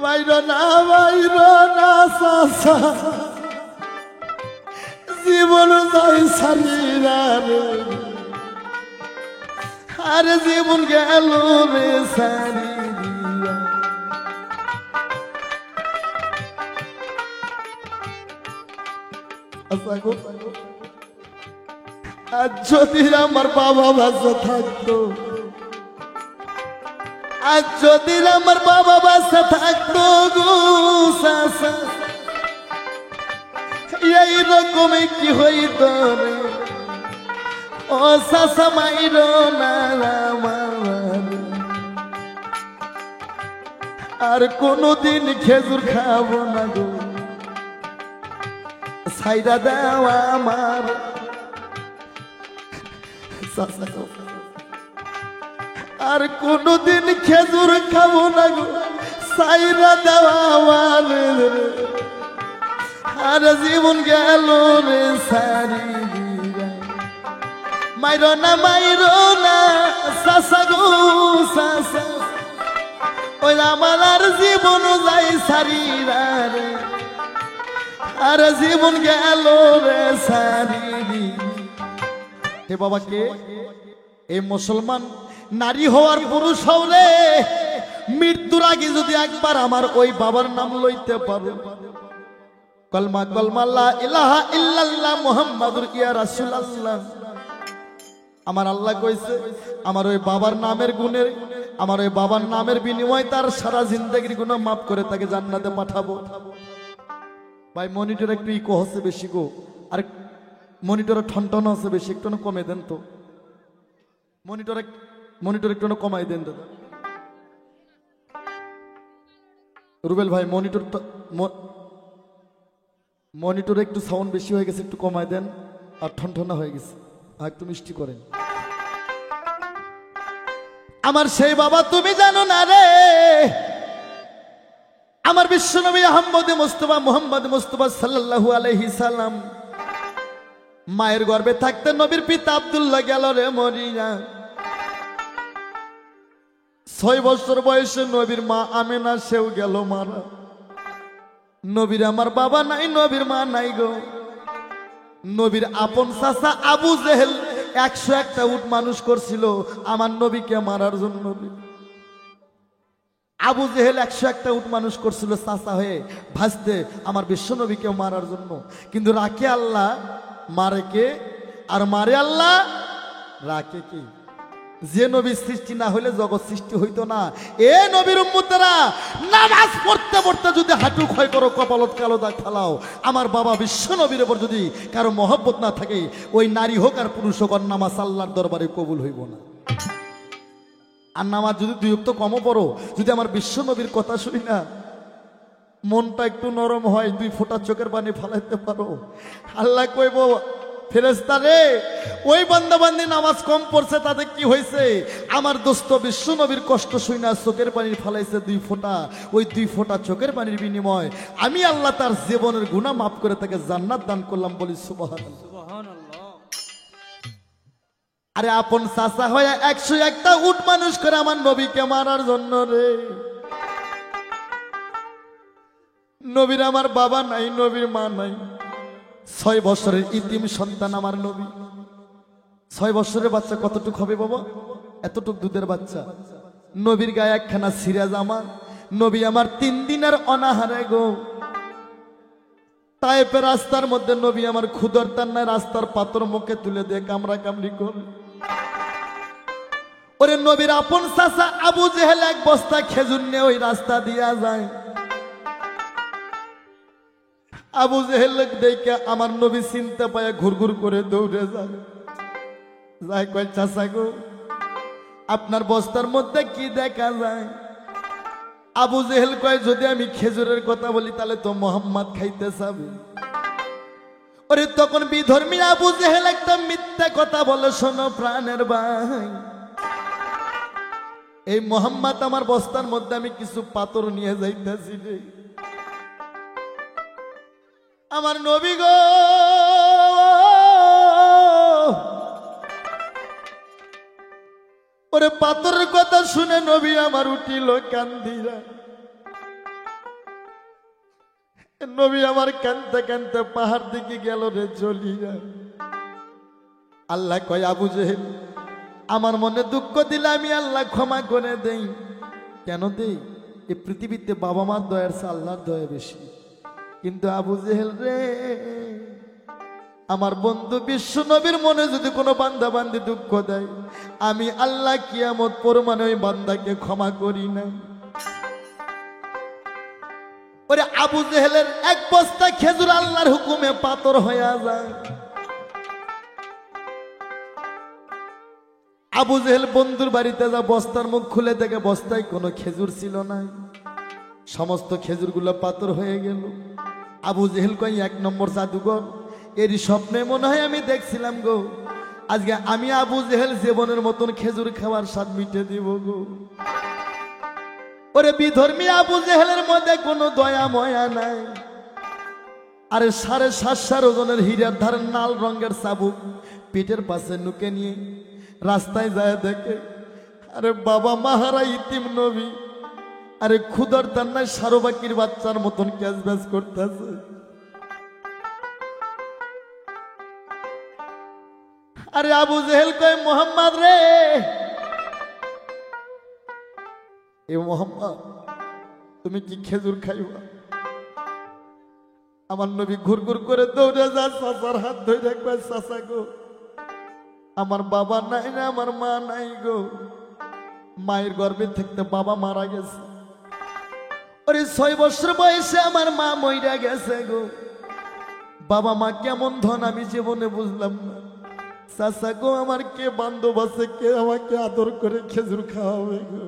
বাইরো না চাচা জীবন যাই সারিরা রে আরে জীবন গেল রে সারি আজ যদি আমার বাবা বাঁচা থাকতো আজ যদি আমার বাবা বাঁচা থাকতো গো চাচা এই রকমই কি হইত রে ও চাচা মাইরো না আর কোনদিন খেজুর খাবো না গো ছাইরা দাও আমার আর কোনদিন খেজুর খাবো না গো ছাইরা দাও আমার আর জীবন গেল রে সারি মাইরো না চাচা গো চাচা ওই আমার আর জীবন যাই সারি রে আর জীবন গেল রে সারি হে বাবা কে এই মুসলমান নারী হওয়ার পুরুষ হলে মৃত্যুর আগে যদি একবার আমার ওই বাবার নাম লইতে পারো কলমা কলমা লা ইলাহা ইল্লাল্লাহ মুহাম্মাদুর ইয়া রাসূলুল্লাহ আমার আল্লাহ কইছে আমার ওই বাবার নামের গুণের আমার ওই বাবার নামের বিনিময়ে তার সারা জিন্দেগির গুনাহ মাফ করে তাকে জান্নাতে পাঠাবো ভাই মনিটর একটু ইকো হচ্ছে বেশি গো আর মনিটরে ঠনঠন হচ্ছে বেশি একটু কমে দেন তো মনিটর একটু কমাই দেন দাদা রুবেল ভাই মনিটরে একটু সাউন্ড বেশি হয়ে গেছে একটু কমাই দেন আর ঠনঠনা হয়ে গেছে আর একটু মিষ্টি করেন আমার সেই বাবা তুমি জানো না রে আমার বিশ্বনবী মুহাম্মদ মুস্তাফা সাল্লাল্লাহু আলাইহি সাল্লাম মায়ের গর্ভে থাকতে নবীর পিতা আব্দুল্লাহ গেল রে মরিয়া 6 বছর বয়সে নবীর মা আমেনা সেও গেল মারা নবীর আমার বাবা নাই নবীর মা নাই গো নবীর আপন চাচা আবু জেহেল 101টা উট মানুষ করছিল আমার নবীকে মারার জন্য আবু জেহেল 101টা উট মানুষ করছিল চাচা হয়ে ভাসতে আমার বিশ্ব নবীকে মারার জন্য কিন্তু রাখে আল্লাহ মারে কে আর মারে আল্লাহ রাখে কি যে নবী সৃষ্টি না হলে জগৎ সৃষ্টি হইতো না এ নবীর উম্মতেরা নামাজ পড়তে পড়তে যদি হাঁটু ক্ষয় করো কপালত কালো দাগ ফেলাও আমার বাবা বিশ্ব নবীর উপর যদি কারো মহব্বত না থাকে ওই নারী হোক আর পুরুষ হোক আর নামাজ আল্লাহর দরবারে কবুল হইব না আর নামাজ যদি 2 ওয়াক্ত কমও পড়ো যদি আমার বিশ্ব নবীর কথা শুনি না মনটা একটু নরম হয় 2 ফোঁটা চোখের পানি ফেলাইতে পারো আল্লাহ কইব ফেরেশতা রে ওই বান্দা বান্দি নামাজ কম পড়ছে তাদের কি হয়েছে আমার দোস্ত বিশ্ব নবীর কষ্ট শুই না চোখের পানি ফেলাইছে 2 ফোঁটা ওই 2 ফোঁটা চোখের পানির বিনিময় আমি আল্লাহ তার জীবনের গুনাহ মাফ করে তাকে জান্নাত দান করলাম বলি সুবহানাল্লাহ আরে আপন চাচা হয়ে 101টা উট মানুষ করে আমার নবীকে মারার জন্য রে নবীর আমার বাবা নাই নবীর মা নাই 6 বছরের ইতিম সন্তান আমার নবী 6 বছরের বাচ্চা কতটুকু হবে বাবা এতটুক দুধের বাচ্চা নবীর গায়ে একখানা ছিঁড়া জামা নবী আমার 3 দিনের অনাহারে গো তায়েফের রাস্তার মধ্যে নবী আমার ক্ষুধার তান্নায় রাস্তার পাথর মুখে তুলে দিয়ে কামড়া কামড়ি করে ওরে নবীর আপন চাচা আবু জেহেল 1 বস্তা খেজুর নিয়ে ওই রাস্তা দিয়া যায় আবু জেহেল দেখে আমার নবী চিনতে পায় ঘুরঘুর করে দৌড়ে যায় কয় চাচা গো আপনার বস্তার মধ্যে কি দেখা যায় আবু জেহেল কয় যদি আমি খেজুরের কথা বলি তাহলে তো মোহাম্মদ খাইতে যাবে ওরে তখন বিধর্মী আবু জেহেল একটা মিথ্যা কথা বলে শোনো প্রাণের ভাই এই মোহাম্মদ আমার বস্তার মধ্যে আমি কিছু পাথর নিয়ে যাইতেছি রে আমার নবী গো ওরে পাথরের কথা শুনে নবী আমার উঠিল কান্দিরা নবী আমার কানতে কানতে পাহাড় দিকে গেল রে চলিয়া। আল্লাহ কয় আবু জেহেল আমার মনে দুঃখ দিলে আমি আল্লাহ ক্ষমা করে দেই। কেন দেই? এই পৃথিবীতে বাবা মার দয়ার চেয়ে আল্লাহর দয়া বেশি। কিন্তু আবু জেহেল রে, আমার বন্ধু বিশ্ব নবীর মনে যদি কোনো বান্দা বান্দি দুঃখ দেয়, আমি আল্লাহ কিয়ামত পরমানে ওই বান্দাকে ক্ষমা করি না। ওরে আবু জেহেলের এক বস্তা খেজুর আল্লাহর হুকুমে পাথর হয়ে যায়। আবু জেহেল বন্ধুর বাড়িতে যা বস্তার মুখ খুলে দেখে বস্তায় কোনো খেজুর ছিল না, সমস্ত খেজুরগুলো পাথর হয়ে গেল। আবু জেহেল কই এক নম্বর জাদুঘর, এরই স্বপ্নে মনে হয় আমি দেখছিলাম গো, আজকে আমি আবু জেহেল জীবনের মতন খেজুর খাওয়ার স্বাদ মিটে দিব গো। ওরে বিধর্মী আবু জেহেলের মধ্যে কোনো দয়া ময়া নাই। আরে 7.5 ওজনের হীরার ধারে লাল রঙের চাবুক পিঠের পাশে নুকে নিয়ে রাস্তায় যায় দেখে, আরে বাবা মাহারা ইতিম নবী, আরে ক্ষুধার তান্নায় সারোবাকির বাচ্চার মতন ক্যাচ ব্যাচ করতেছে। আরে আবু জেহেল কয় মোহাম্মদ রে, এ মোহাম্মদ তুমি কি খেজুর খাইবা? আমার নবী ঘুর ঘুর করে দৌড়ে যা চাচার হাত ধরে রাখবে, চাচা গো আমার বাবা নাই না, আমার মা নাই গো, মায়ের গর্ভে থাকতে বাবা মারা গেছে। ওরে 6 বছর বয়সে আমার মা মইরা গেছে গো, বাবা মা কেমন ধন আমি জীবনে বুঝলাম না। চাচা গো আমার কে বান্ধব আছে, কে আমাকে আদর করে খেজুর খাওয়াবে গো?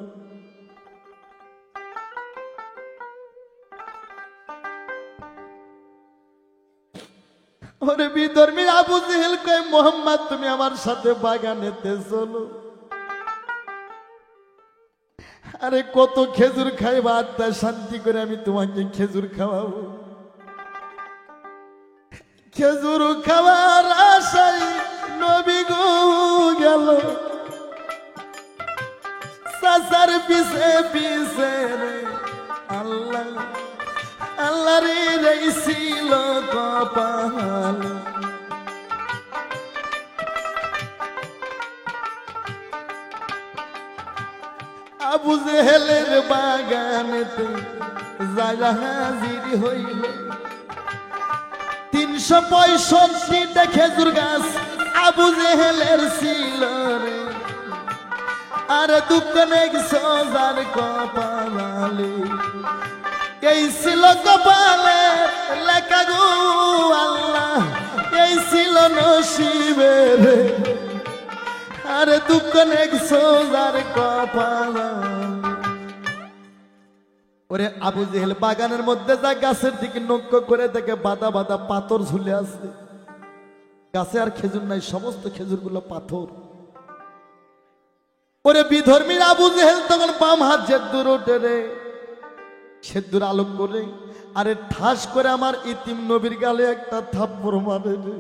ওরে বিধর্মী আবু জেহেল কয় মোহাম্মদ তুমি আমার সাথে বাগানেতে চলো। আরে কত খেজুর খাইবা, আত্মা শান্তি করে আমি তোমাকে খেজুর খাওয়াবো। খেজুর খাওয়ার আশায় নবী গো গেল চাচার পিছে পিছে রে। আল্লাহ আল্লাহ রে ছিল কপাল, আবু জেহেলের বাগানেতে যারা হাজির হইল। 365টা খেজুর গাছ আবু জেহেলের ছিল রে। আর দুঃখ নেই সোজার কপালে, এই ছিল কপালে লেখা গো আল্লাহ, এই ছিল নসিবে রে। আরে দুঃখ নেই সোজার কপালে। ওরে আবু জেহেল বাগানের মধ্যে যা গাছের দিকে লক্ষ্য করে দেখে বাদা বাদা পাথর ঝুলে আছে। গাছে আর খেজুর নাই, সমস্ত খেজুরগুলো পাথর। ওরে বিধর্মীর আবু জেহেল তখন বাম হাত জেদ্দুর ওঠে রে, সেদ্দুর আলোক করে আরে ঠাস করে আমার ইতিম নবীর গালে একটা থাপ্পড় মারে রে।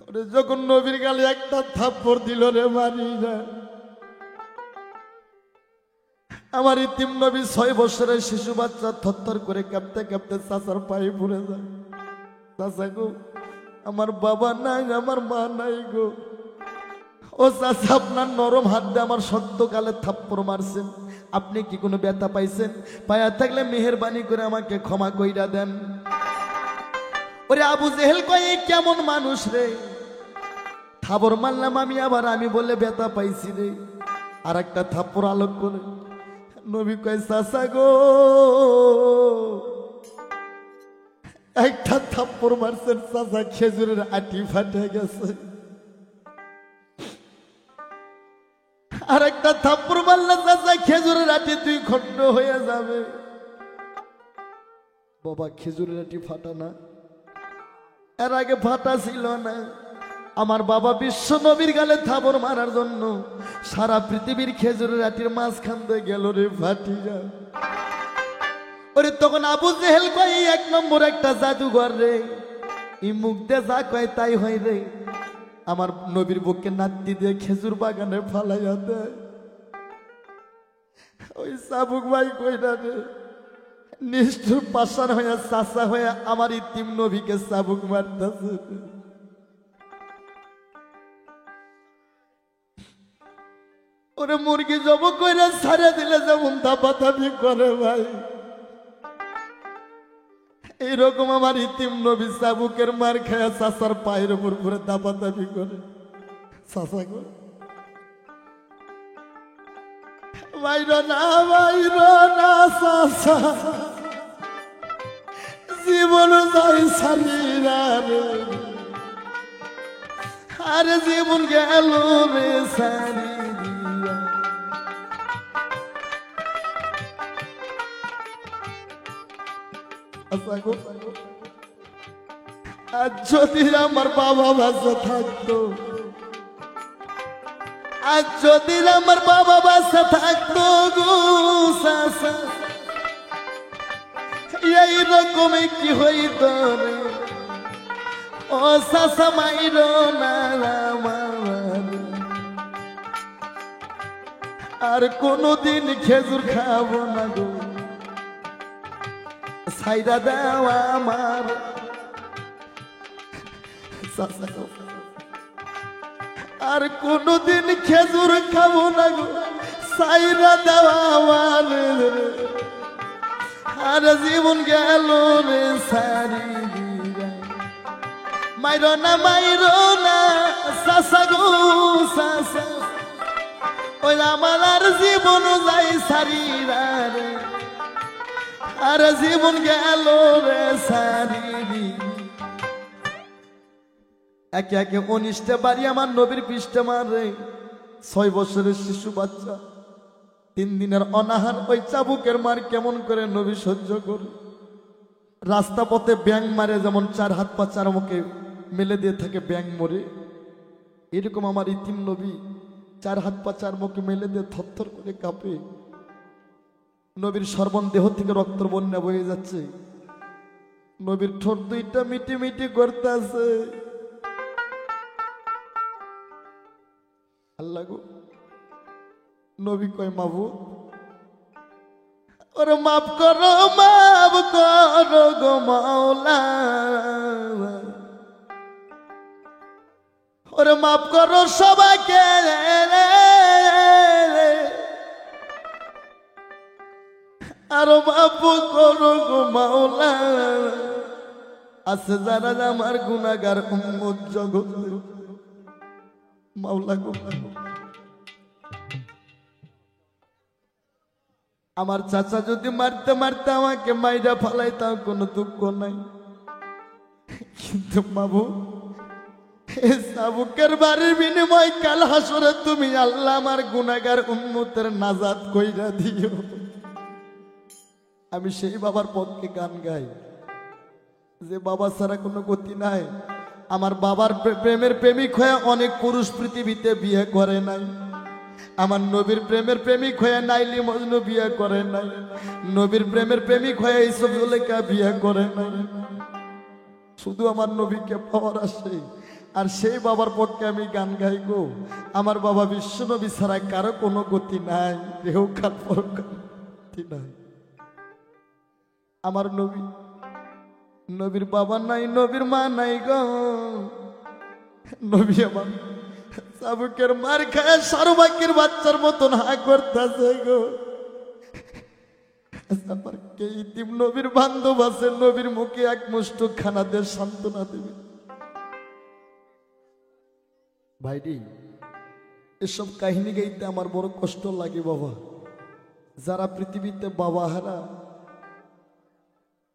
ওরে যখন নবীর গালে একটা থাপ্পড় দিল রে মারি না, আমার ইতিম নবী 6 বছরের শিশু বাচ্চা থরথর করে কাঁপতে কাঁপতে চাচার পায়ে পড়ে যায়। চাচা গো আমার বাবা নাই, আমার মা নাই গো। ও চাচা আপনার নরম হাত দিয়ে আমার শক্ত গালে থাপ্পড় মারছেন, আপনি কি কোনো ব্যথা পাইছেন? পায়া থাকলে মেহেরবানি করে আমাকে ক্ষমা কইরা দেন। ওরে আবু জেহেল কয় কেমন মানুষ রে, থাবর মারলাম আমি, আবার আমি বলে ব্যথা পাইছি রে। আর একটা থাপ্পড় আলোক করে নবী কয় চাচা গো একটা থাপ্পড় মারছেন চাচা, খেজুরের আটি ফাটে গেছে। আর একটা থাপ্পড় মারলে চাচা খেজুরের আটি 2 খণ্ড হয়ে যাবে। বাবা খেজুরের আটি ফাটা না, এর আগে ফাটা ছিল না। আমার বাবা বিশ্ব নবীর গালে থাবর মারার জন্য সারা পৃথিবীর খেজুরের আটির মাঝখান দিয়ে গেল রে ফাটিয়া। ওরে তখন আবু জেহেল কয় 1 নম্বর একটা জাদুঘর রে, এই মুখ দিয়ে যা কয় তাই হয় রে। আমার নবীর বুকে নাতি দিয়ে খেজুর বাগানে ফালাইয়া দেয়। ওই চাবুক ভাই কইরা রে নিষ্ঠুর পাষাণ হইয়া চাচা হইয়া আমার ইতিম নবীকে চাবুক মারতেছে। ওরে মুরগি জব কইরা ছাড়ে দিলে যেমন দাপাদাপি করে ভাই, এইরকম আমার ইতিম নবী চাবুকের মার খায়া চাচার পায়ের উপর পরে দাপাদাপি করে। চাচা করে বাইর না চাচা, জীবন যাই সারিরা রে, আরে জীবন গেল রে সারি। আজ যদি আমার বাবা বাঁচা থাকতো, আজ যদি আমার বাবা বাঁচা থাকতো গো চাচা, এই রকমই কি হইত রে ও চাচা মাইর না আর কোনদিন খেজুর খাবো না গো, ছাইরা দাও আমার আর কোনদিন খেজুর খাবো না গো, ছাইরা দাও আমার আর জীবন গেল রে সারি। মাইর না চাচা গো চাচা, ওই আমার আর জীবন যাই সারি রে, আর জীবন গেল রে সারি। একে একে 19টা বাড়ি আমার নবীর পৃষ্ঠে মারে। 6 বছরের শিশু বাচ্চা 3 দিনের অনাহার, ওই চাবুকের মার কেমন করে নবী সহ্য করে। রাস্তা পথে ব্যাং মারে, যেমন 4 হাত পা 4 মুখে মেলে দিয়ে থাকে ব্যাং মরে, এরকম আমার ইতিম নবী 4 হাত পা 4 মুখে মেলে দিয়ে থরথর করে কাঁপে। নবীর সর্বন দেহ থেকে রক্তর বন্যা বয়ে যাচ্ছে, নবীর ঠোঁট দুইটা মিটি মিটি করতে আছে। আল্লাহ গো, নবী কয় মাবুদ ওরে মাফ করো গো মাওলা, ওরে মাফ করো সবাইকে, আরো মাফ করো গো মাওলা। আছে যারা আমার গুনাহগার উম্মত জগৎ, মাওলা গো আমার চাচা যদি মারতে মারতে আমাকে মাইরা ফালাই, তাও কোনো দুঃখ নাই, কিন্তু মাবু চাবুকের বাড়ির বিনিময় কাল হাসরে তুমি আল্লাহ আমার গুনাহগার উম্মতের নাজাত কইরা দিও। আমি সেই বাবার পক্ষে গান গাই, যে বাবা ছাড়া কোনো গতি নাই। আমার বাবার প্রেমের প্রেমিক হয়ে অনেক পুরুষ পৃথিবীতে বিয়ে করে নাই, আমার নবীর প্রেমের প্রেমিক হয়ে নাইলি মজনু বিয়ে করে নাই, নবীর প্রেমের প্রেমিক হয়ে এইসব জুলেখা বিয়ে করে নাই। শুধু আমার নবীকে পাওয়ার আসে, আর সেই বাবার পক্ষে আমি গান গাই গো। আমার বাবা বিশ্ব নবী ছাড়া কারো কোনো গতি নাই, দেহকাল পরকাল গতি নাই। আমার নবী, নবীর বাবা নাই, নবীর মা নাই গো। নবী আমার চাবুকের মার খায় সারবাকির বাচ্চার মতন হা করতেছে গো। আমার কে ইতিম নবীর বান্ধব আছে, নবীর মুখে এক মুষ্ট খানা দিয়ে সান্ত্বনা দেবে। ভাইটি এসব কাহিনী গাইতে আমার বড় কষ্ট লাগে বাবা। যারা পৃথিবীতে বাবা হারা,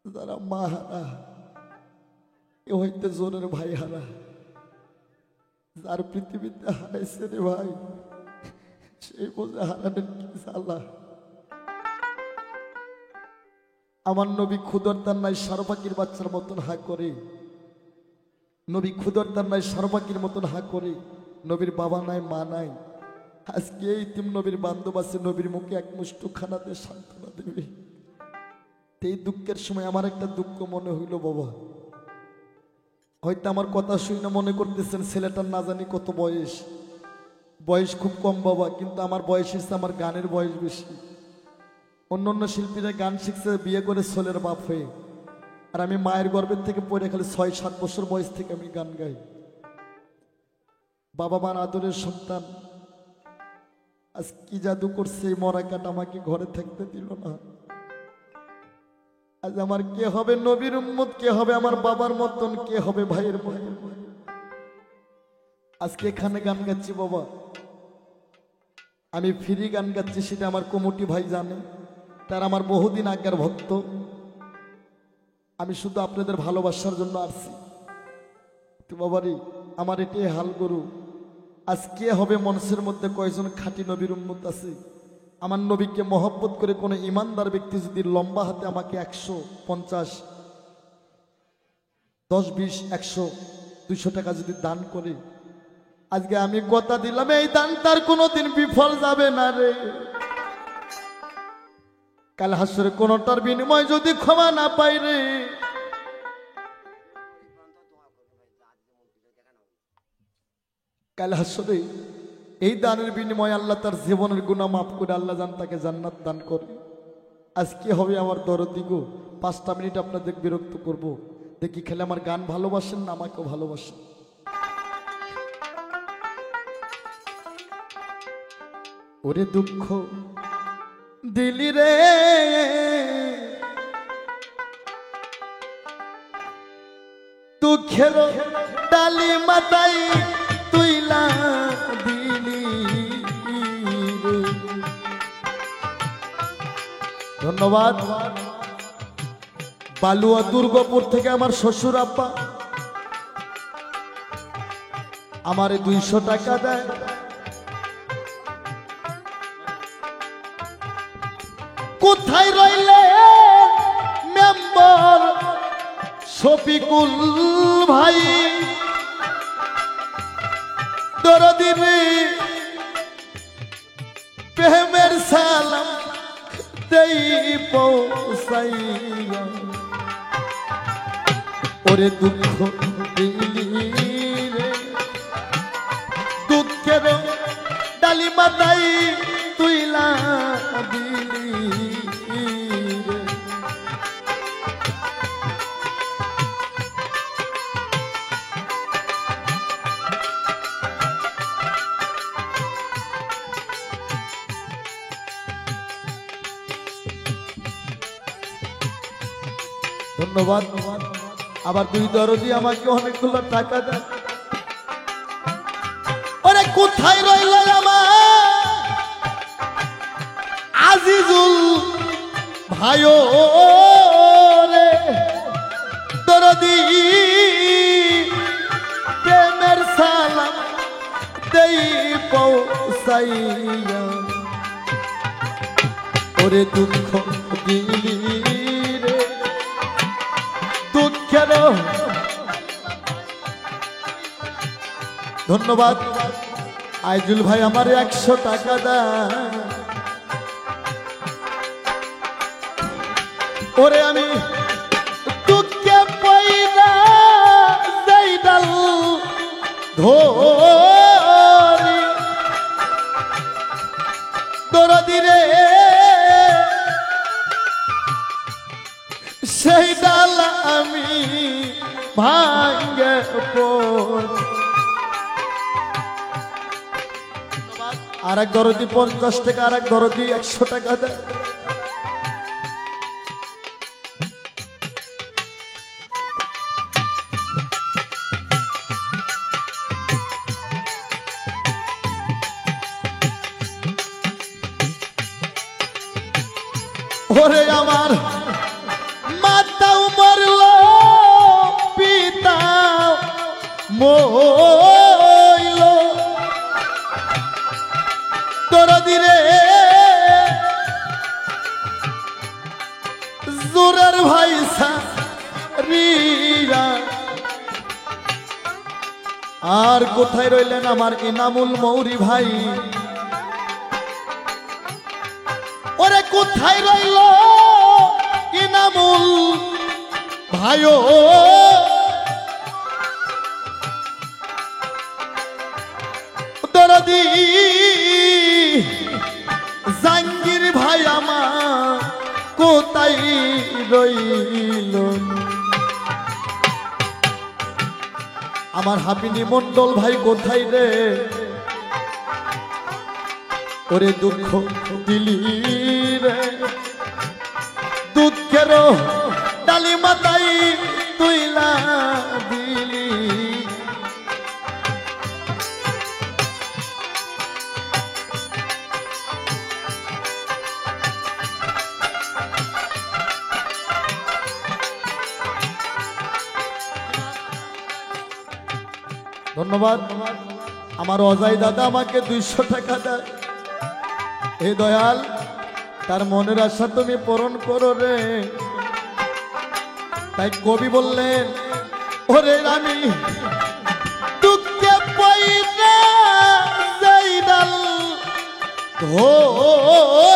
যারা মা হারা, এ হইতে জোরের ভাই হারা, যার পৃথিবীতে হারাইছে রে ভাই, সেই বোঝে হারানোর কি জ্বালা। আমার নবী ক্ষুদরতার নাই সারপাকির বাচ্চার মতন হা করে, নবী ক্ষুদরতার নাই সারপাকির মতন হা করে। নবীর বাবা নাই, মা নাই, আজকে এই ইতিম নবীর বান্ধব আছে, নবীর মুখে এক মুষ্ট খানাতে সান্ত্বনা দেবে। এই দুঃখের সময় আমার একটা দুঃখ মনে হইল বাবা। হয়তো আমার কথা শুনে মনে করতেছেন ছেলেটার না জানি কত বয়স, বয়স খুব কম বাবা, কিন্তু আমার বয়স হচ্ছে আমার গানের বয়স বেশি। অন্য অন্য শিল্পীরা গান শিখছে বিয়ে করে ছেলের বাপ হয়ে, আর আমি মায়ের গর্ভের থেকে পড়ে খালি 6-7 বছর বয়স থেকে আমি গান গাই। বাবা মার আদরের সন্তান, আজ কি জাদু করছে এই মরা কাঠ আমাকে ঘরে থাকতে দিল না। আজ আমার কে হবে নবীর উম্মত, কে হবে আমার বাবার মতন, কে হবে ভাইয়ের মতন। আজকে এখানে গান গাচ্ছি বাবা, আমি ফ্রি গান গাচ্ছি, সেটা আমার কমিটি ভাই জানে, তার আমার বহুদিন আগের ভক্ত। আমি শুধু আপনাদের ভালোবাসার জন্য আসছি তো বাবারি, আমার এটাই হাল গরু। আজ কে হবে মনসের মধ্যে কয়জন খাঁটি নবীর উম্মত আছে? আমার নবীকে মহব্বত করে কোনো ইমানদার ব্যক্তি যদি লম্বা হাতে আমাকে 150, 10, 20, 100, 200 টাকা যদি দান করে, আজকে আমি কথা দিলাম এই দান তার কোনোদিন বিফল যাবে না রে। কাল হাসরে কোনটার বিনিময় যদি ক্ষমা না পাই রে, কাল হাসরে এই দানের বিনিময়ে আল্লাহ তার জীবনের গুনাহ মাফ করে আল্লাহ জান তাকে জান্নাত দান করে। আজ কি হবে আমার দরদি গো? 5টা মিনিট আপনাদের বিরক্ত করব, দেখি খেলে আমার গান ভালোবাসেন না আমাকেও ভালোবাসেন। ওরে দুঃখ দিলি রে দুঃখের ডালি মাথায় তুইলা দিলি রে। ধন্যবাদ। বালুয়া দুর্গাপুর থেকে আমার শ্বশুর আব্বা আমারে 200 টাকা দেয়। কোথায় রইলে মেম্বার শফিকুল ভাই দরদি রে, প্রেমের সালাম দেই পৌঁছাইয়া। ওরে দুঃখ দিলি রে দুঃখের ডালি মাথায় তুইলা দিলি রে। ধন্যবাদ। আবার 2 দরদি আমাকে অনেকগুলো টাকা দেয়। ওরে কোথায় রইল আমার আজিজুল ভাইও রে দরদি, প্রেমের সালাম দেই পৌঁছাইয়া। ওরে দুঃখ দিলি রে দুঃখের। ধন্যবাদ। আইজুল ভাই আমার 100 টাকা দেয়। ওরে আমি দুঃখে পয়রা যাই ডাল ধরি দরদি রে, সেই ডাল আমি ভাঙ্গে পড়ি। আর এক দরদি 50 টাকা, আর এক দরদি 100 টাকা দেয়। ওরে আমার মাতাও মরল পিতা মইল দরদি রে, জোরের ভাই সারিয়া। আর কোথায় রইলেন আমার ইনামুল মৌরি ভাই? ওরে কোথায় রইল ইনামুল ভাইও দরদি, জাঙ্গির ভাই আমার কোথায় রইল আমার হাবিনী মন্ডল ভাই কোথায় রে ওরে দুঃখ দিলি রে দুঃখের ডালি মাতাই তুইলা দিলি ধন্যবাদ আমার অজয় দাদা আমাকে 200 টাকা দেয় হে দয়াল তার মনের আশা তুমি পূরণ করো রে তাই কবি বললেন ওরে রানী দুঃখে পয়রা যাইদাল ধরি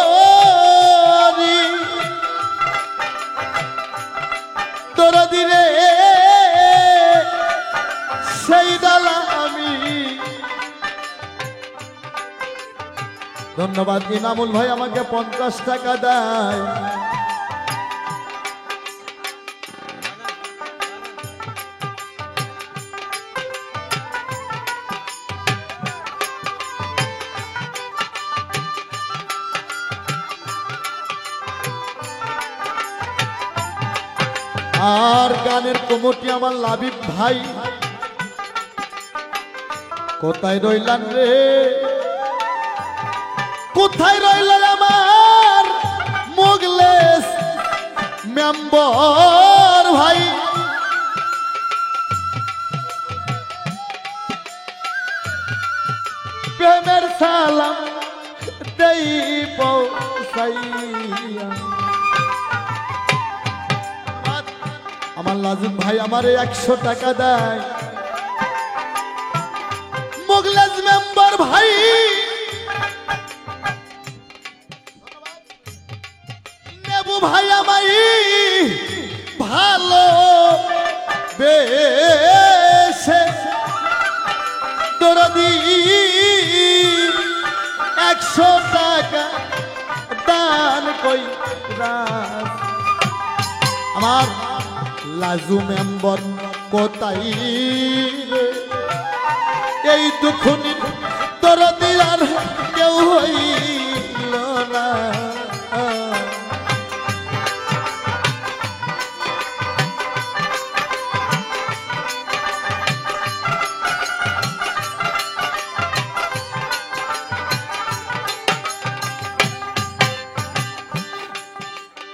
তোরা দিরে সেই ডালা আমি ধন্যবাদ ইনামুল ভাই আমাকে 50 টাকা দেয় আর গানের কমিটি আমার লাবিব ভাই কোথায় রইলান রে কোথায় রইলেন আমার মুগলেস মেম্বার ভাই প্রেমের সালাম দেই পৌঁছাইয়া আমার লাজুক ভাই আমারে 100 টাকা দেয় মুগলেস মেম্বার ভাই নেবু ভাই আমায় ভালো বেশে দরদি 100 টাকা দান কই আমার লাজু মেম্বার কোথায় এই দুঃখনি তোর দিলার কেউ হইল না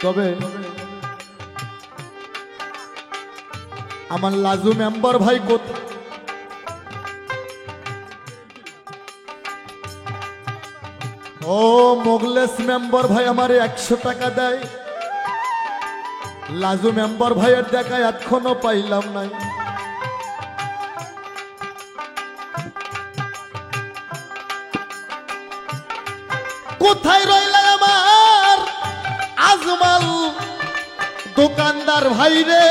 তবে আমার লাজু মেম্বার ভাই কোথায় ও মোগলেস মেম্বার ভাই আমারে 100 টাকা দেয় লাজু মেম্বার ভাইয়ের দেখা এখনো পাইলাম নাই কোথায় রইলা আমার আজমাল দোকানদার ভাই রে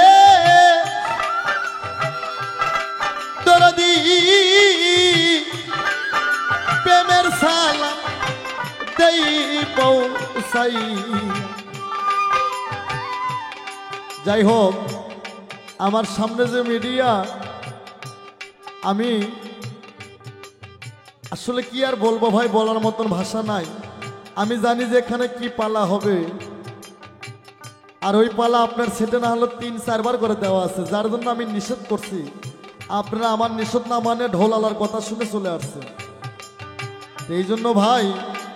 দরদি প্রেমের সালাম দেই পৌঁছাই যাই হোক আমার সামনে যে মিডিয়া আমি আসলে কি আর বলবো ভাই বলার মতন ভাষা নাই আমি জানি যে এখানে কি পালা হবে আর ওই পালা আপনার সেটে না হলো 3-4 বার করে দেওয়া আছে যার জন্য আমি নিষেধ করছি আপনারা আমার নিষেধ না মানে ঢোল আলার কথা শুনে চলে আসছে এই জন্য ভাই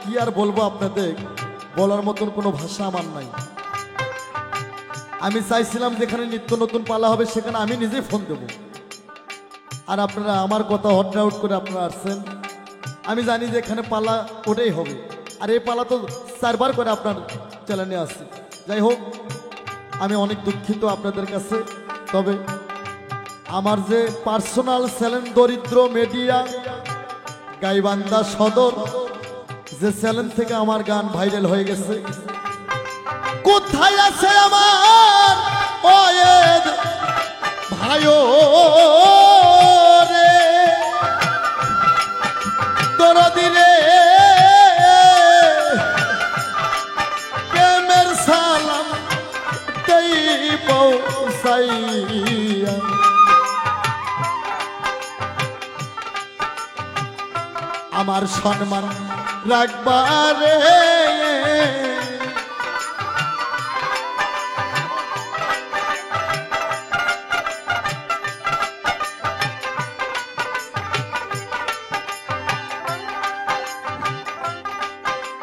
কি আর বলবো আপনাদের বলার মতন কোনো ভাষা আমার নাই আমি চাইছিলাম যেখানে নিত্য নতুন পালা হবে সেখানে আমি নিজেই ফোন দেব আর আপনারা আমার কথা হট আউট করে আপনারা আসছেন আমি জানি যে এখানে পালা ওটাই হবে আর এই পালা তো 4 বার করে আপনার চ্যানেলে আসছে যাই হোক আমি অনেক দুঃখিত আপনাদের কাছে তবে আমার যে পার্সোনাল চ্যানেল দরিদ্র মিডিয়া গাইবান্ধা সদর যে চ্যানেল থেকে আমার গান ভাইরাল হয়ে গেছে কোথায় আছে আমার ওয়েদ ভাইও রে দরদি রে প্রেমের সালাম পৌঁছাইয়া আমার সম্মান রাখবারে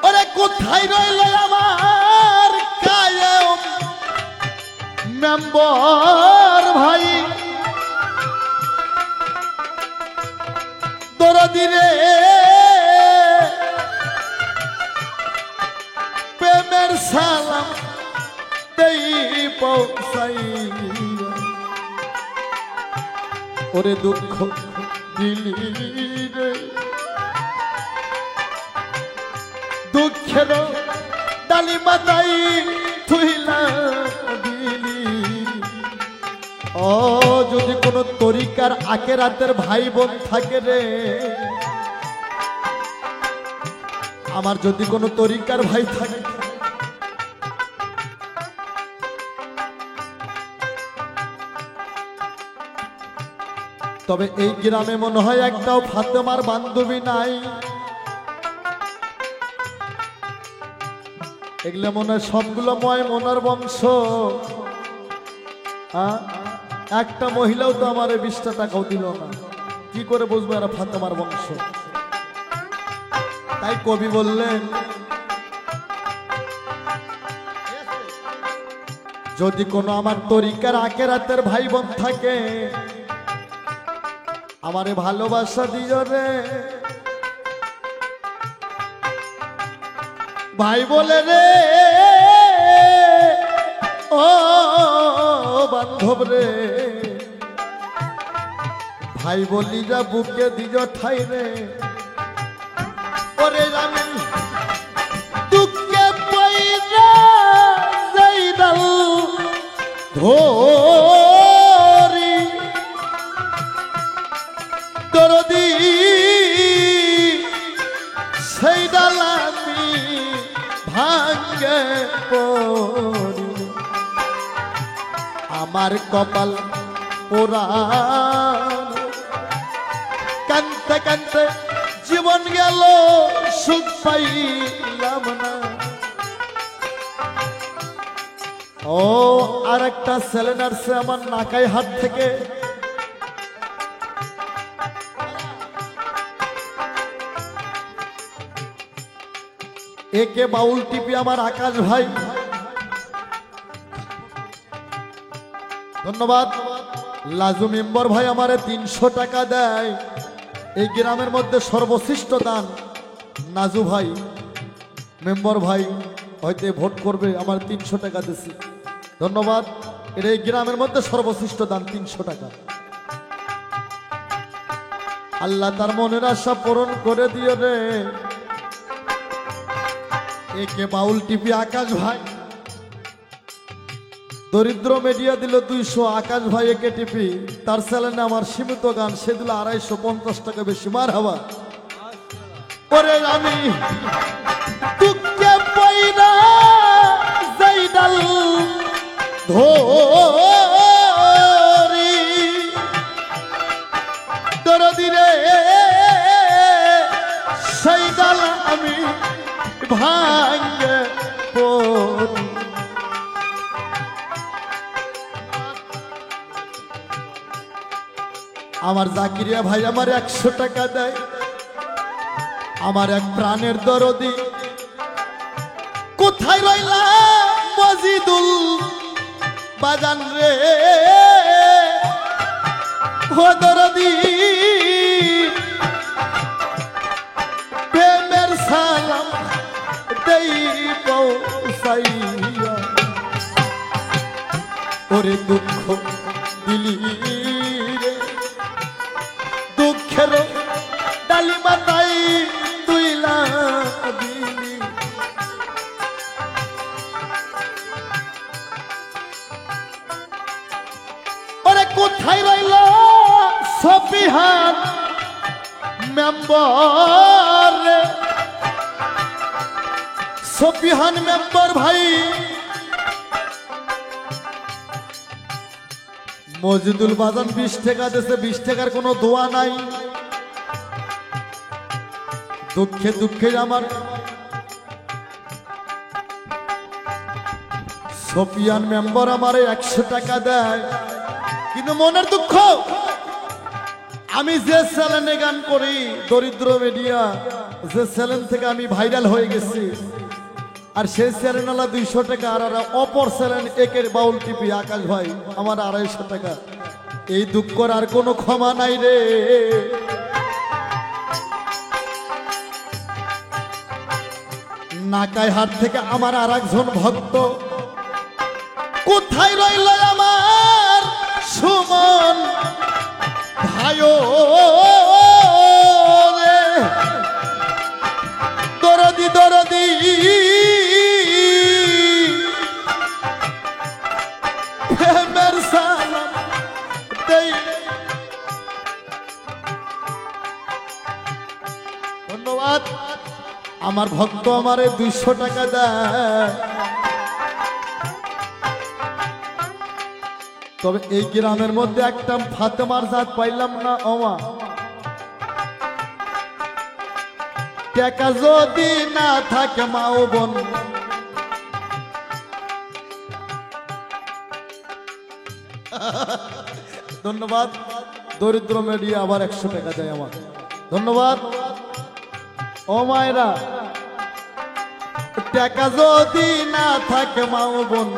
ওরে কোথায় রইল আমার কায়েম মেম্বার ভাই দরদি রে প্রেমের সালাম দেই পৌঁছাইয়া ওরে দুঃখ দিলি রে দুঃখের ডালি মাতাই থুইলা দিলি ও যদি কোনো তরিকার আখেরাতের ভাই বোন থাকে রে আমার যদি কোনো তরিকার ভাই থাকে তবে এই গ্রামে মনে হয় একটাও ফাতেমার বান্ধবী নাই এগুলো মনে হয় সবগুলো ময়মনার বংশ একটা মহিলাও তো আমার 20টা টাকাও দিল না কি করে বুঝবো এরা ফাতেমার বংশ তাই কবি বললেন যদি কোনো আমার তরিকার আখেরাতের ভাই বোন থাকে আমারে ভালোবাসা দিও রে ভাই বলে রে ও বান্ধব রে ভাই বলি যা বুকে দিজ ঠাই রে ওরে আমি দুঃখে পয়রা যাইদাল ধরি দরদি সেই ডাল আমি ভাঙ্গে পড়ি আমার কপাল পোড়া কানতে কানতে জীবন গেল সুখ পাইলাম না ও আর একটা ছেলে নার্সে আমার নাকায় হাত থেকে একে বাউল টিপি আমার আকাশ ভাই ধন্যবাদ লাজু মেম্বার ভাই আমারে 300 টাকা দেয় এই গ্রামের মধ্যে সর্বশ্রেষ্ঠ দান নাজু ভাই মেম্বার ভাই হয়তো ভোট করবে আমার 300 টাকা দিছি ধন্যবাদ এটা এই গ্রামের মধ্যে সর্বশ্রেষ্ঠ দান 300 টাকা আল্লাহ তার মনের আশা পূরণ করে দিও রে একে বাউল টিপি আকাশ ভাই দরিদ্র মিডিয়া দিল 200 আকাশ ভাই একে টিপি তার চ্যানেলে আমার সীমিত গান সে দিল 250 টাকা বেশি মার হাওয়া ওরে আমি দুঃখে পয়রা যাইদাল ধরি দরদি রে সেই ডাল আমি ভাঙ্গে পড়ি আমার জাকিরিয়া ভাই আমার 100 টাকা দেয় আমার এক প্রাণের দরদি কোথায় রইলা মজিদুল বাজান রে ও দরদি প্রেমের সালাম দেই পৌঁছাইয়া ওরে দুঃখ দিলি রে দুঃখের ডালি মাতাই তুইলা দিলি ওরে কোথায় রইল সফিহান মেম্বার সফিহান মেম্বার ভাই মজিদুল বাজান 20 টাকা দিয়েছে, 20 টাকার কোনো দোয়া নাই। দুঃখে দুঃখে আমার সোফিয়ান মেম্বার আমারে 100 টাকা দেয়, কিন্তু মনের দুঃখ আমি যে চ্যানেলে গান করি দরিদ্র মিডিয়া, যে চ্যানেল থেকে আমি ভাইরাল হয়ে গেছি, আর সেই চ্যানেল 200 টাকা, আর অপর চ্যানেল একের বাউল টিপি আকাশ ভাই আমার 250 টাকা। এই দুঃখর আর কোনো ক্ষমা নাই রে। নাকাই হাট থেকে আমার আর একজন ভক্ত, কোথায় রইল আমার সুমন ভাইও রে, দরদি দরদি প্রেমের সালাম দেই। ধন্যবাদ। আমার ভক্ত আমারে 200 টাকা দেয়। তবে এই গ্রামের মধ্যে একটা ফাতেমার জাত পাইলাম না। ওমা টাকা যদি না থাকে মা ও বোন, ধন্যবাদ। দরিদ্র মিডিয়া আবার 100 টাকা দেয় আমার, ধন্যবাদ। ও মায়েরা, টাকা যদি না থাকে মা ও বোন,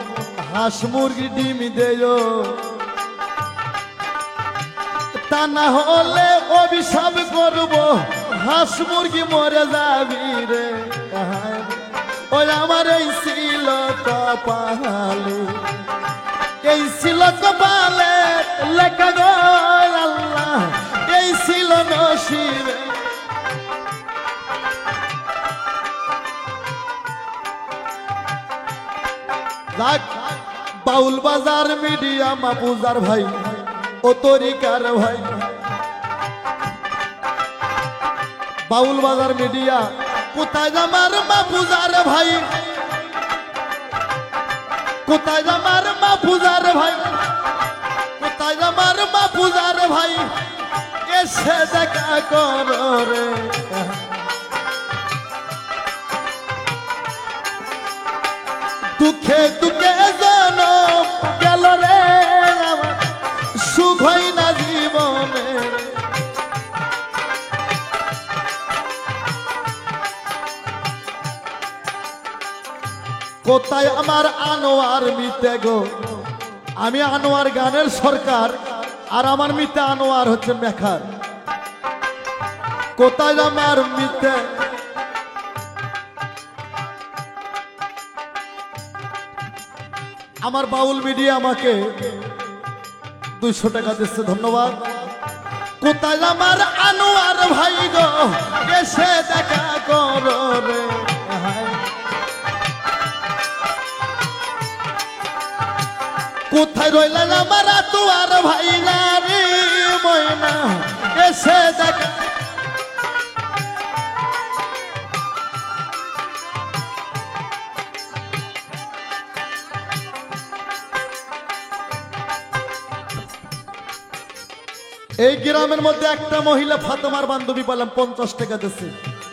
হাঁস মুরগি ডিম দেয়, তা না হলে অভিশাপ করব, হাঁস মুরগি মরে যাবি রে। ওই আমার এই ছিল কপালে, এই ছিল কপালে লেখা গো আল্লাহ, এই ছিল নসিবে। বাউল বাজার মিডিয়া মাপুজার ভাই ও তরিকার ভাই, বাউল বাজার মিডিয়া কোথায় আমার মাপুজার ভাই, কোথায় আমার মাপুজার ভাই, কোথায় আমার মাপুজার ভাই, এসে দেখা করো রে। দুঃখে দুঃখে জনম গেল রে, সুখ হয় না জীবনে। কোথায় আমার আনোয়ার মিতে গো, আমি আনোয়ার গানের সরকার, আর আমার মিতে আনোয়ার হচ্ছে মেখার। কোথায় আমার মিতে, আমার বাউল মিডিয়া আমাকে 200 টাকা দিচ্ছে, ধন্যবাদ। কোথায় আমার আনোয়ার ভাই গো, এসে দেখা করো রে। কোথায় রইল আমার আনোয়ার ভাই না রে ময়না, এসে দেখা। এই গ্রামের মধ্যে একটা মহিলা ফাতেমার বান্ধবী পেলাম, 50 টাকা দিচ্ছে।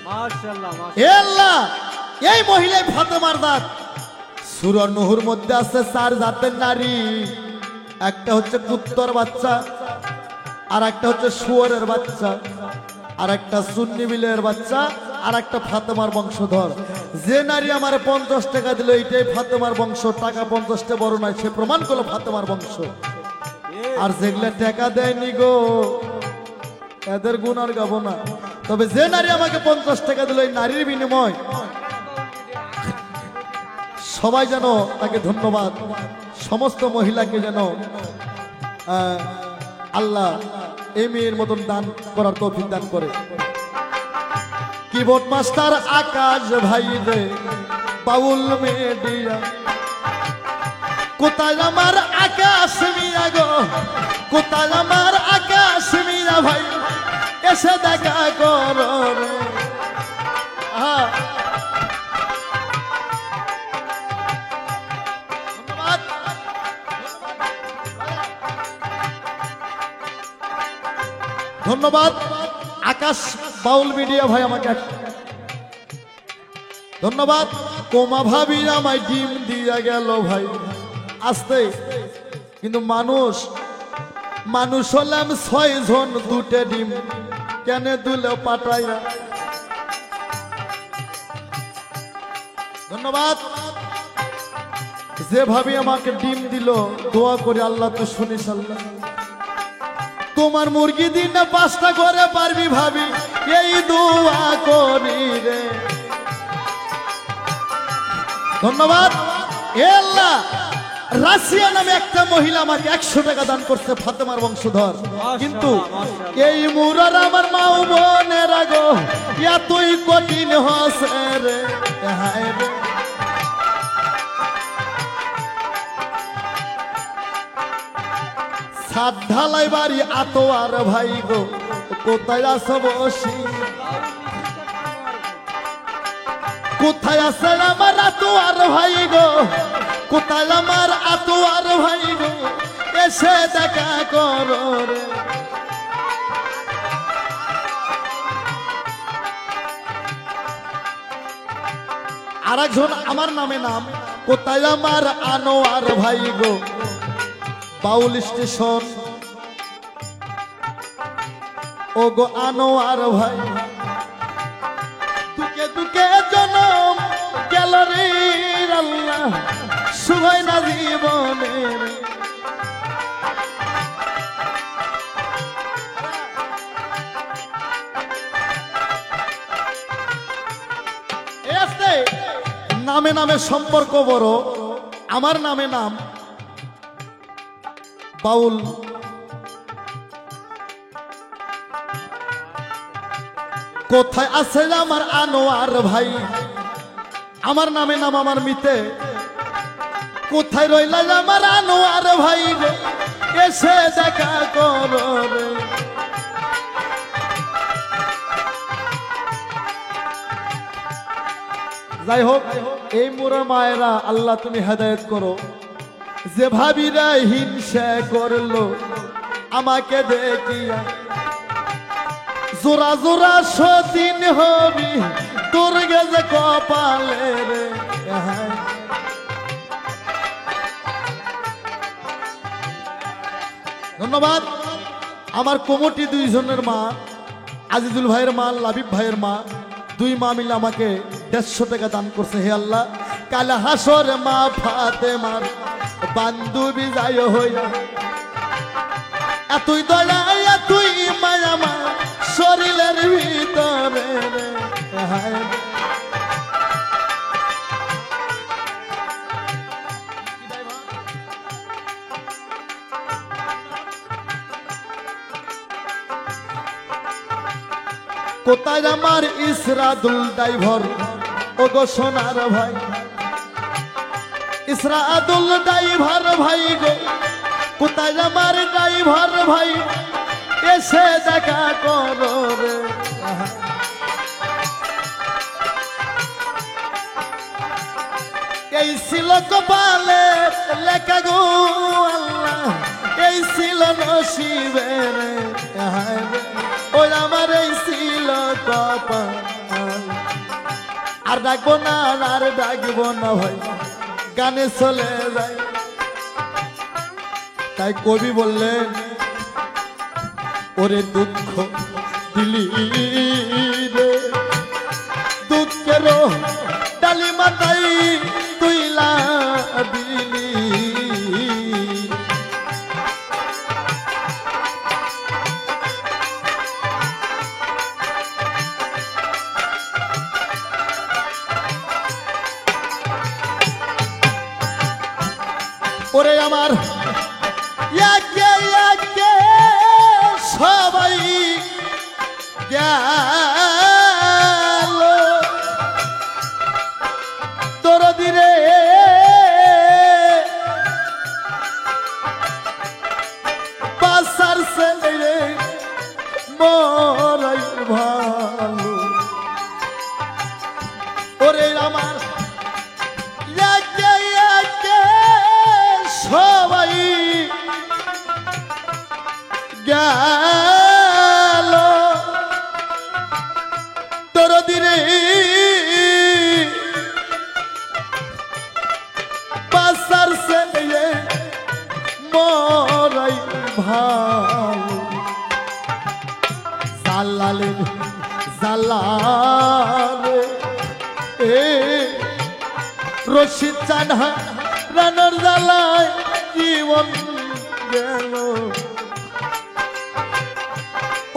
মাশাআল্লাহ আল্লাহ, এই মহিলা ফাতেমার জাত। সূরা নূহর মধ্যে আছে 4 জাতের নারী, একটা হচ্ছে কুত্তর বাচ্চা, আর একটা হচ্ছে শুয়োরের বাচ্চা, আর একটা সুন্নি বিলের বাচ্চা, আর একটা ফাতেমার বংশধর। যে নারী আমার 50 টাকা দিল, এইটাই ফাতেমার বংশ। টাকা 50টা বড় নয়, সে প্রমাণ করলো ফাতেমার বংশ। আর যেগুলো টাকা দেয়নি গো, এদের গুণ আর গাবো না। তবে যে নারী আমাকে 50 টাকা দিল, এই নারীর বিনিময় সবাই যেন তাকে ধন্যবাদ, সমস্ত মহিলাকে যেন আল্লাহ এই মেয়ের মতন দান করার তৌফিক দান করে। কিবোর্ড মাস্টার আকাশ ভাই রে, বাউল মিডিয়া। কোথায় আমার আকাশ মিয়া গো, কোথায় আমার আকাশ মিয়া ভাই, এসে দেখা করো রে। ধন্যবাদ আকাশ বাউল মিডিয়া ভাই আমাকে ধন্যবাদ। কোমা ভাবি আমায় ডিম দিয়া গেল ভাই আসতে, কিন্তু মানুষ হলাম 6 জন, দুটে ডিম কেন দিল পাঠাইয়া। ধন্যবাদ। যে ভাবি আমাকে ডিম দিল, দোয়া করে আল্লাহ তো শুনিস আল্লাহ। তোমার মুরগি দিন না 5টা করে পারবি ভাবি, এই দোয়া করি রে। ধন্যবাদ। এ আল্লাহ, রাশিয়া নামে একটা মহিলা আমাকে 100 টাকা দান করছে, ফাতেমার বংশধর। কিন্তু এই মুরার আমার মা ও বোনের আগো এতই কঠিন হসে রে, হায় রে। সাত ঢালাই বাড়ি আতোয়ার ভাই গো, কোথায় আসো বসি, কোথায় আছে আমার আতোয়ার ভাই গো, কোথায় আমার আতোয়ার ভাই গো, এসে দেখা করো রে। আরেকজন আমার নামে নাম, কোথায় আমার আনোয়ার ভাই গো, বাউল স্টেশন। ও গো আনোয়ার ভাই, দুকে দুকে জনম গেল রে আল্লাহ, শুভাই না জীবনের। নামে নামে সম্পর্ক বড়, আমার নামে নাম বাউল। কোথায় আছে আমার আনোয়ার ভাই, আমার নামে নাম আমার মিতে, কোথায় রইলা আমার আনোয়ার ভাই রে, এসে দেখা করো রে। যাই হোক, এই মোরা মায়েরা আল্লাহ তুমি হেদায়েত করো। যে ভাবিরা হিংসা করলো আমাকে দেখিয়া, জোড়া জোড়া সতীন হবি দুর্গে যে কপালে রে। ধন্যবাদ। আমার কমিটি 2 জনের মা, আজিজুল ভাইয়ের মা, লাবিব ভাইয়ের মা, 2 মা মিলে আমাকে 150 টাকা দান করছে। হে আল্লাহ, কাল হাসর মা ফাতেমার বান্ধবী যায় হইয়া, এতই দয়া এতই মায়া মা শরীরের ভিতরে রে। কোথায় আমার ইসরাদুল ড্রাইভার, ও গো সোনার ভাই, ইসরাদুল ড্রাইভার ভাই গো, কোথায় আমার ড্রাইভার ভাই, এসে দেখা করো রে। এই ছিল কপালে লেখা গো আল্লাহ, এই ছিল নসিবে রে। ওই আমার এই ছিল কপাল, আর ডাকবো না আর ডাকবো না ভাই, গানে চলে যায়। তাই কবি বললেন, ওরে দুঃখ দিলি রে, দুঃখের ডালি মাথায় তুইলা দিলি। ওরে আমার একে একে সবাই গেল তোর দিরে, পাশার ছেলে মরাই ভালো। ওরে আমার একে একে সবাই গেল রে এ রশিদ চানহা রানার জ্বালায় জীবন গেল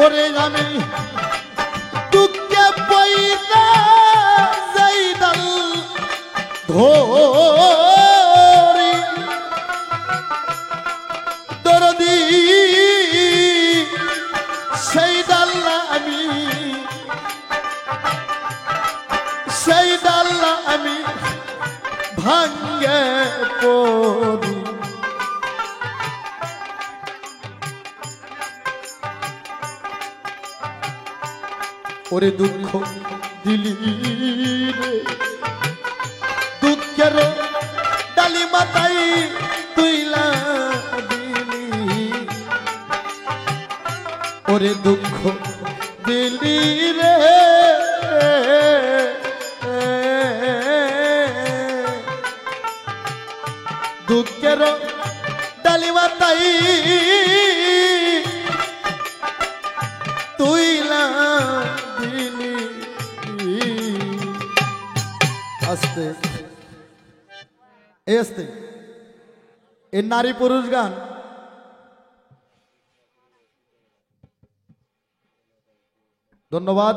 ওরে আমি দুঃখে পয়সা যাইদাল ধরি দরদি সেই ডাল্লা আমি ভাঙ্গে পড়ি ওরে দুঃখ দিলি রে দুঃখের ডালি মাতাই তুইলা দিলি ওরে দুঃখ দিলি রে দুঃখের ডালি মাতাই তুইলা দিলি আস্তে আস্তে এই নারী পুরুষ গান ধন্যবাদ।